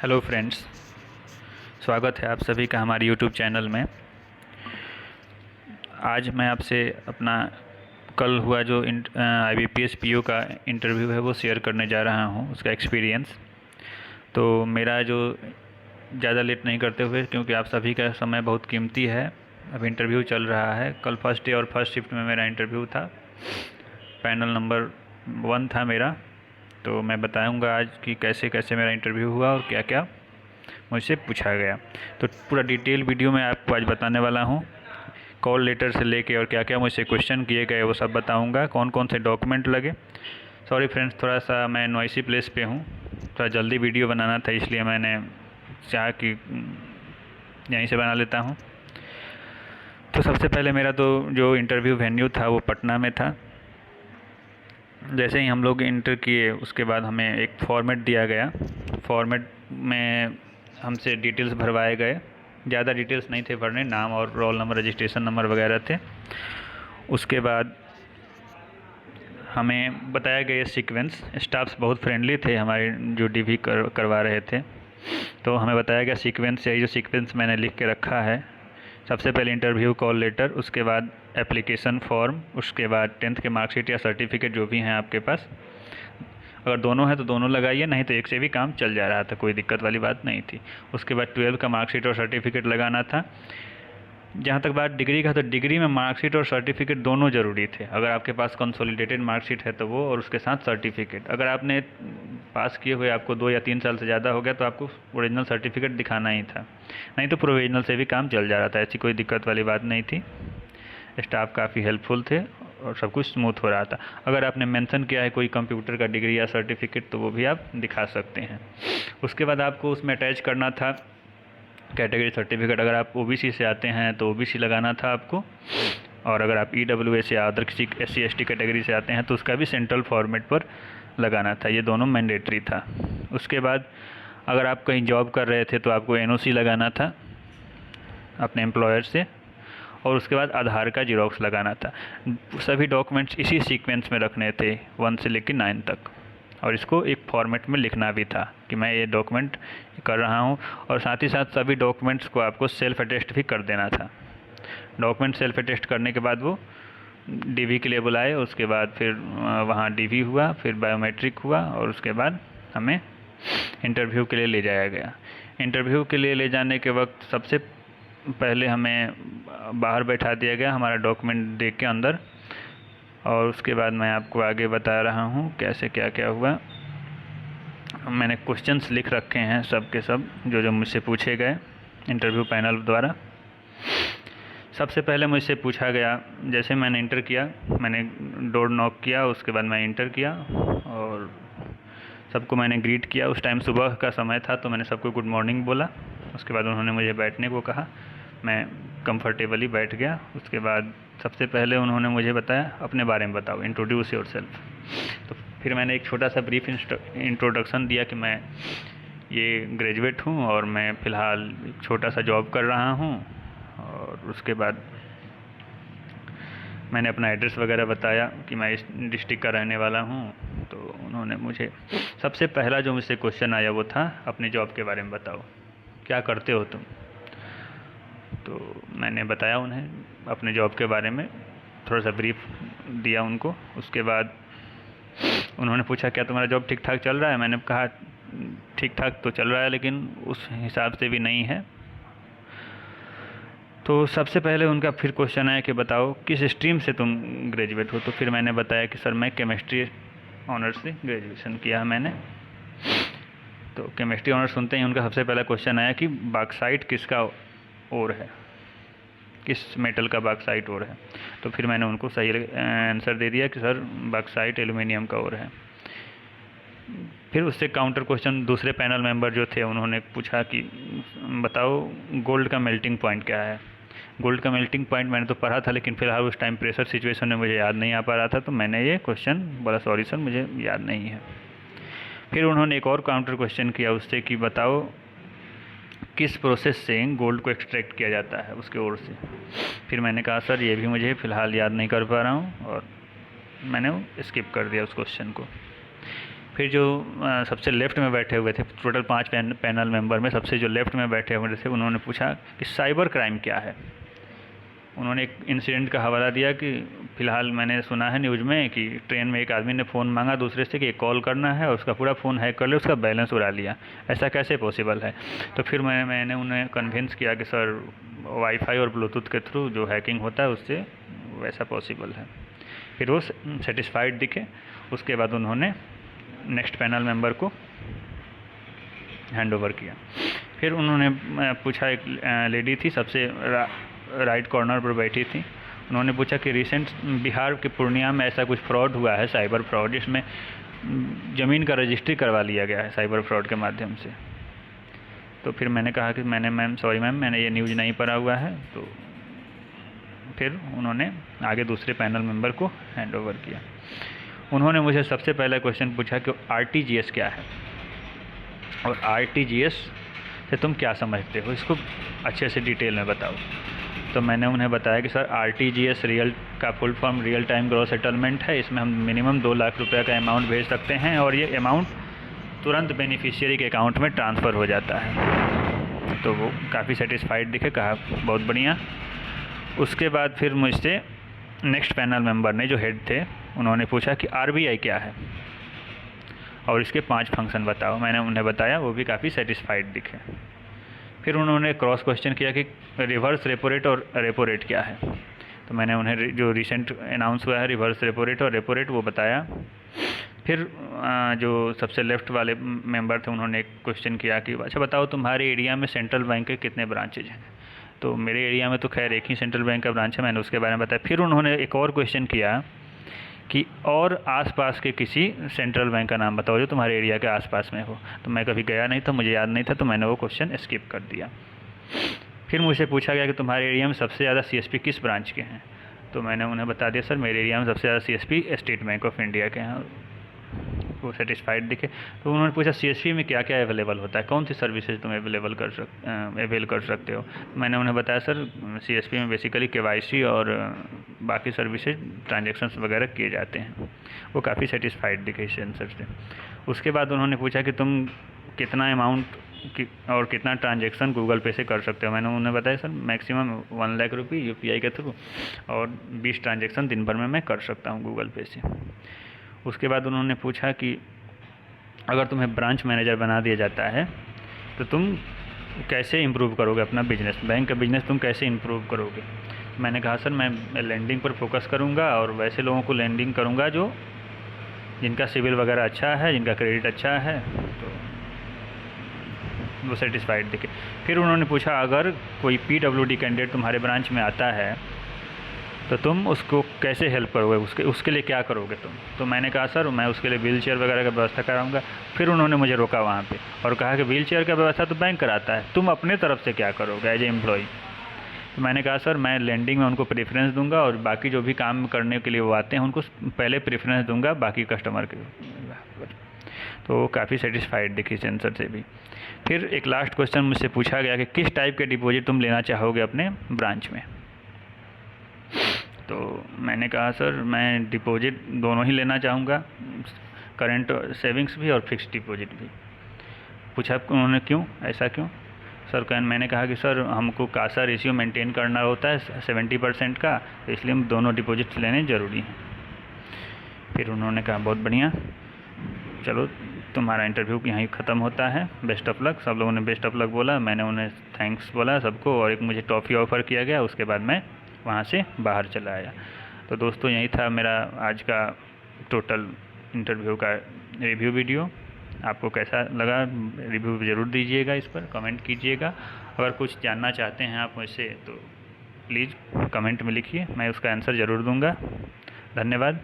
Hello friends, स्वागत है आप सभी का हमारे यूट्यूब चैनल में। आज मैं आपसे अपना कल हुआ जो IBPS PO का इंटरव्यू है वो शेयर करने जा रहा हूँ, उसका एक्सपीरियंस। तो मेरा जो ज़्यादा लेट नहीं करते हुए, क्योंकि आप सभी का समय बहुत कीमती है, अब इंटरव्यू चल रहा है। कल फर्स्ट डे और फर्स्ट शिफ्ट में मेरा इंटरव्यू था, पैनल नंबर 1 था मेरा। तो मैं बताऊंगा आज कि कैसे कैसे मेरा इंटरव्यू हुआ और क्या क्या मुझसे पूछा गया। तो पूरा डिटेल वीडियो में आपको आज बताने वाला हूँ। कॉल लेटर से लेके और क्या क्या मुझसे क्वेश्चन किए गए वो सब बताऊँगा, कौन कौन से डॉक्यूमेंट लगे। सॉरी फ्रेंड्स, थोड़ा सा मैं नॉइसी प्लेस पे हूँ, थोड़ा जल्दी वीडियो बनाना था, इसलिए मैंने चाहा कि यहीं से बना लेता हूँ। तो सबसे पहले मेरा तो जो इंटरव्यू वेन्यू था वो पटना में था। जैसे ही हम लोग इंटर किए उसके बाद हमें एक फॉर्मेट दिया गया। फॉर्मेट में हमसे डिटेल्स भरवाए गए, ज़्यादा डिटेल्स नहीं थे भरने, नाम और रोल नंबर, रजिस्ट्रेशन नंबर वगैरह थे। उसके बाद हमें बताया गया सीक्वेंस। स्टाफ्स बहुत फ्रेंडली थे हमारे, जो DV करवा रहे थे। तो हमें बताया गया सीक्वेंस, यही जो सीक्वेंस मैंने लिख के रखा है। सबसे पहले इंटरव्यू कॉल लेटर, उसके बाद एप्लीकेशन फॉर्म, उसके बाद 10th के मार्कशीट या सर्टिफिकेट जो भी हैं आपके पास। अगर दोनों हैं तो दोनों लगाइए, नहीं तो एक से भी काम चल जा रहा था, कोई दिक्कत वाली बात नहीं थी। उसके बाद 12 का मार्कशीट और सर्टिफिकेट लगाना था। जहाँ तक बात डिग्री का, तो डिग्री में मार्कशीट और सर्टिफिकेट दोनों ज़रूरी थे। अगर आपके पास कंसोलिडेटेड मार्कशीट है तो वो, और उसके साथ सर्टिफिकेट। अगर आपने पास किए हुए आपको 2 या 3 साल से ज़्यादा हो गया तो आपको ओरिजिनल सर्टिफिकेट दिखाना ही था, नहीं तो प्रोविजनल से भी काम चल जा रहा था, ऐसी कोई दिक्कत वाली बात नहीं थी। स्टाफ काफ़ी हेल्पफुल थे और सब कुछ स्मूथ हो रहा था। अगर आपने मेंशन किया है कोई कंप्यूटर का डिग्री या सर्टिफिकेट तो वो भी आप दिखा सकते हैं। उसके बाद आपको उसमें अटैच करना था कैटेगरी सर्टिफिकेट। अगर आप OBC से आते हैं तो OBC लगाना था आपको, और अगर आप EWS या अदर किसी SC ST कैटेगरी से आते हैं तो उसका भी सेंट्रल फॉर्मेट पर लगाना था। ये दोनों मैंडेटरी था। उसके बाद अगर आप कहीं जॉब कर रहे थे तो आपको NOC लगाना था अपने एम्प्लॉयर से, और उसके बाद आधार का जीरोक्स लगाना था। सभी डॉक्यूमेंट्स इसी सीक्वेंस में रखने थे 1 से लेकर 9 तक, और इसको एक फॉर्मेट में लिखना भी था कि मैं ये डॉक्यूमेंट कर रहा हूँ। और साथ ही साथ सभी डॉक्यूमेंट्स को आपको सेल्फ अटेस्ट भी कर देना था। डॉक्यूमेंट सेल्फ अटेस्ट करने के बाद वो DV के लिए बुलाए, उसके बाद फिर वहाँ DV हुआ, फिर बायोमेट्रिक हुआ, और उसके बाद हमें इंटरव्यू के लिए ले जाया गया। इंटरव्यू के लिए ले जाने के वक्त सबसे पहले हमें बाहर बैठा दिया गया हमारा डॉक्यूमेंट देख के अंदर, और उसके बाद मैं आपको आगे बता रहा हूँ कैसे क्या क्या हुआ। मैंने क्वेश्चंस लिख रखे हैं सब के सब, जो जो मुझसे पूछे गए इंटरव्यू पैनल द्वारा। सबसे पहले मुझसे पूछा गया, जैसे मैंने इंटर किया, मैंने डोर नॉक किया, उसके बाद मैं इंटर किया और सबको मैंने ग्रीट किया। उस टाइम सुबह का समय था तो मैंने सबको गुड मॉर्निंग बोला। उसके बाद उन्होंने मुझे बैठने को कहा, मैं कंफर्टेबली बैठ गया। उसके बाद सबसे पहले उन्होंने मुझे बताया अपने बारे में बताओ, इंट्रोड्यूस योरसेल्फ। तो फिर मैंने एक छोटा सा ब्रीफ इंट्रोडक्शन दिया कि मैं ये ग्रेजुएट हूँ और मैं फ़िलहाल एक छोटा सा जॉब कर रहा हूँ। और उसके बाद मैंने अपना एड्रेस वगैरह बताया कि मैं इस डिस्ट्रिक्ट का रहने वाला हूँ। तो उन्होंने मुझे सबसे पहला जो मुझसे क्वेश्चन आया वो था, अपने जॉब के बारे में बताओ, क्या करते हो तुम। तो मैंने बताया उन्हें अपने जॉब के बारे में, थोड़ा सा ब्रीफ दिया उनको। उसके बाद उन्होंने पूछा क्या तुम्हारा जॉब ठीक ठाक चल रहा है। मैंने कहा ठीक ठाक तो चल रहा है, लेकिन उस हिसाब से भी नहीं है। तो सबसे पहले उनका फिर क्वेश्चन आया कि बताओ किस स्ट्रीम से तुम ग्रेजुएट हो। तो फिर मैंने बताया कि सर मैं केमिस्ट्री ऑनर्स से ग्रेजुएशन किया है मैंने। तो केमिस्ट्री ऑनर्स सुनते ही उनका सबसे पहला क्वेश्चन आया कि बॉक्साइट किसका ओर है, किस मेटल का बॉक्साइट ओर है। तो फिर मैंने उनको सही आंसर दे दिया कि सर बॉक्साइट एल्युमिनियम का ओर है। फिर उससे काउंटर क्वेश्चन दूसरे पैनल मेंबर जो थे उन्होंने पूछा कि बताओ गोल्ड का मेल्टिंग पॉइंट क्या है। गोल्ड का मेल्टिंग पॉइंट मैंने तो पढ़ा था, लेकिन फ़िलहाल उस टाइम प्रेशर सिचुएशन में मुझे याद नहीं आ पा रहा था, तो मैंने ये क्वेश्चन बोला सॉरी सर मुझे याद नहीं है। फिर उन्होंने एक और काउंटर क्वेश्चन किया उससे कि बताओ किस प्रोसेस से गोल्ड को एक्सट्रैक्ट किया जाता है उसके ओर से। फिर मैंने कहा सर ये भी मुझे फ़िलहाल याद नहीं कर पा रहा हूँ, और मैंने स्किप कर दिया उस क्वेश्चन को। फिर जो सबसे लेफ़्ट में बैठे हुए थे, टोटल 5 पैनल मेंबर में सबसे जो लेफ़्ट में बैठे हुए थे, उन्होंने पूछा कि साइबर क्राइम क्या है। उन्होंने एक इंसिडेंट का हवाला दिया कि फ़िलहाल मैंने सुना है न्यूज़ में कि ट्रेन में एक आदमी ने फ़ोन मांगा दूसरे से कि एक कॉल करना है और उसका पूरा फ़ोन हैक कर लिया, उसका बैलेंस उड़ा लिया। ऐसा कैसे पॉसिबल है? तो फिर मैंने उन्हें कन्विंस किया कि सर वाईफाई और ब्लूटूथ के थ्रू जो हैकिंग होता है उससे वैसा पॉसिबल है। फिर वो सेटिस्फाइड दिखे। उसके बाद उन्होंने नेक्स्ट पैनल मेंबर को हैंड ओवर किया। फिर उन्होंने पूछा, एक लेडी थी सबसे राइट कॉर्नर पर बैठी थी, उन्होंने पूछा कि रिसेंट बिहार के पूर्णिया में ऐसा कुछ फ्रॉड हुआ है, साइबर फ्रॉड, जिसमें ज़मीन का रजिस्ट्री करवा लिया गया है साइबर फ्रॉड के माध्यम से। तो फिर मैंने कहा कि मैम मैंने ये न्यूज़ नहीं पढ़ा हुआ है। तो फिर उन्होंने आगे दूसरे पैनल मेंबर को हैंड ओवर किया। उन्होंने मुझे सबसे पहला क्वेश्चन पूछा कि आरटीजीएस क्या है और आरटीजीएस से तुम क्या समझते हो, इसको अच्छे से डिटेल में बताओ। तो मैंने उन्हें बताया कि सर आरटीजीएस रियल का full form real time gross settlement है। इसमें हम मिनिमम 2 लाख रुपये का अमाउंट भेज सकते हैं और ये अमाउंट तुरंत बेनिफिशियरी के अकाउंट में ट्रांसफ़र हो जाता है। तो वो काफ़ी सेटिस्फाइड दिखे, कहा बहुत बढ़िया। उसके बाद फिर मुझसे नेक्स्ट पैनल मेंबर ने जो हेड थे, उन्होंने पूछा कि आरबीआई क्या है और इसके 5 फंक्शन बताओ। मैंने उन्हें बताया, वो भी काफ़ी सेटिस्फाइड दिखे। फिर उन्होंने क्रॉस क्वेश्चन किया कि रिवर्स रेपो रेट और रेपो रेट क्या है। तो मैंने उन्हें जो रिसेंट अनाउंस हुआ है रिवर्स रेपो रेट और रेपो रेट वो बताया। फिर जो सबसे लेफ़्ट वाले मेंबर थे, उन्होंने एक क्वेश्चन किया कि अच्छा बताओ तुम्हारे एरिया में सेंट्रल बैंक के कितने ब्रांचेज हैं। तो मेरे एरिया में तो खैर एक ही सेंट्रल बैंक का ब्रांच है, मैंने उसके बारे में बताया। फिर उन्होंने एक और क्वेश्चन किया कि और आसपास के किसी सेंट्रल बैंक का नाम बताओ जो तुम्हारे एरिया के आसपास में हो। तो मैं कभी गया नहीं था, मुझे याद नहीं था, तो मैंने वो क्वेश्चन स्किप कर दिया। फिर मुझसे पूछा गया कि तुम्हारे एरिया में सबसे ज़्यादा सीएसपी किस ब्रांच के हैं। तो मैंने उन्हें बता दिया सर मेरे एरिया में सबसे ज़्यादा CSP state bank of India के हैं। वो सेटिस्फाइड दिखे। तो उन्होंने पूछा सीएसपी में क्या क्या अवेलेबल होता है, कौन सी सर्विसेज तुम अवेल कर सकते हो। मैंने उन्हें बताया सर सीएसपी में बेसिकली केवाईसी और बाकी सर्विसेज ट्रांजेक्शन्स वगैरह किए जाते हैं। वो काफ़ी सेटिस्फाइड दिखे इस आंसर से। उसके बाद उन्होंने पूछा कि तुम कितना अमाउंट और कितना ट्रांजेक्शन गूगल पे से कर सकते हो। मैंने उन्हें बताया सर मैक्सिमम 1 लाख रुपये यूपीआई के थ्रू और 20 ट्रांजेक्शन दिन भर में मैं कर सकता हूँ गूगल पे से। उसके बाद उन्होंने पूछा कि अगर तुम्हें ब्रांच मैनेजर बना दिया जाता है तो तुम कैसे इम्प्रूव करोगे अपना बिजनेस, बैंक का बिजनेस तुम कैसे इम्प्रूव करोगे। मैंने कहा सर मैं लैंडिंग पर फोकस करूँगा और वैसे लोगों को लैंडिंग करूँगा जो जिनका सिविल वगैरह अच्छा है, जिनका क्रेडिट अच्छा है। तो वो सेटिस्फाइड दिखे। फिर उन्होंने पूछा अगर कोई पीडब्ल्यूडी कैंडिडेट तुम्हारे ब्रांच में आता है तो तुम उसको कैसे हेल्प करोगे, उसके लिए क्या करोगे तुम। तो मैंने कहा सर मैं उसके लिए व्हील चेयर वगैरह की व्यवस्था कराऊंगा। फिर उन्होंने मुझे रोका वहाँ पे और कहा कि व्हील चेयर का व्यवस्था तो बैंक कराता है, तुम अपने तरफ से क्या करोगे एज ए एम्प्लॉई। तो मैंने कहा सर मैं लैंडिंग में उनको प्रेफरेंस दूंगा और बाकी जो भी काम करने के लिए वो आते हैं उनको पहले प्रेफरेंस दूंगा बाकी कस्टमर के। तो काफ़ी सेटिस्फाइड दिखी इस आंसर से भी। फिर एक लास्ट क्वेश्चन मुझसे पूछा गया कि किस टाइप के डिपॉजिट तुम लेना चाहोगे अपने ब्रांच में। तो मैंने कहा सर मैं डिपॉजिट दोनों ही लेना चाहूँगा, करंट सेविंग्स भी और फिक्स्ड डिपॉजिट भी। पूछा उन्होंने क्यों, ऐसा क्यों सर। मैंने कहा कि सर हमको कासा रेशियो मेंटेन करना होता है 70% का, इसलिए हम दोनों डिपॉजिट लेने ज़रूरी हैं। फिर उन्होंने कहा बहुत बढ़िया, चलो तुम्हारा इंटरव्यू यहीं ख़त्म होता है, बेस्ट ऑफ लक। सब लोगों ने बेस्ट ऑफ लक बोला, मैंने उन्हें थैंक्स बोला सबको और एक मुझे टॉफ़ी ऑफ़र किया गया। उसके बाद मैं वहाँ से बाहर चला आया। तो दोस्तों यही था मेरा आज का टोटल इंटरव्यू का रिव्यू वीडियो। आपको कैसा लगा रिव्यू ज़रूर दीजिएगा, इस पर कमेंट कीजिएगा। अगर कुछ जानना चाहते हैं आप मुझसे तो प्लीज़ कमेंट में लिखिए, मैं उसका आंसर ज़रूर दूंगा। धन्यवाद।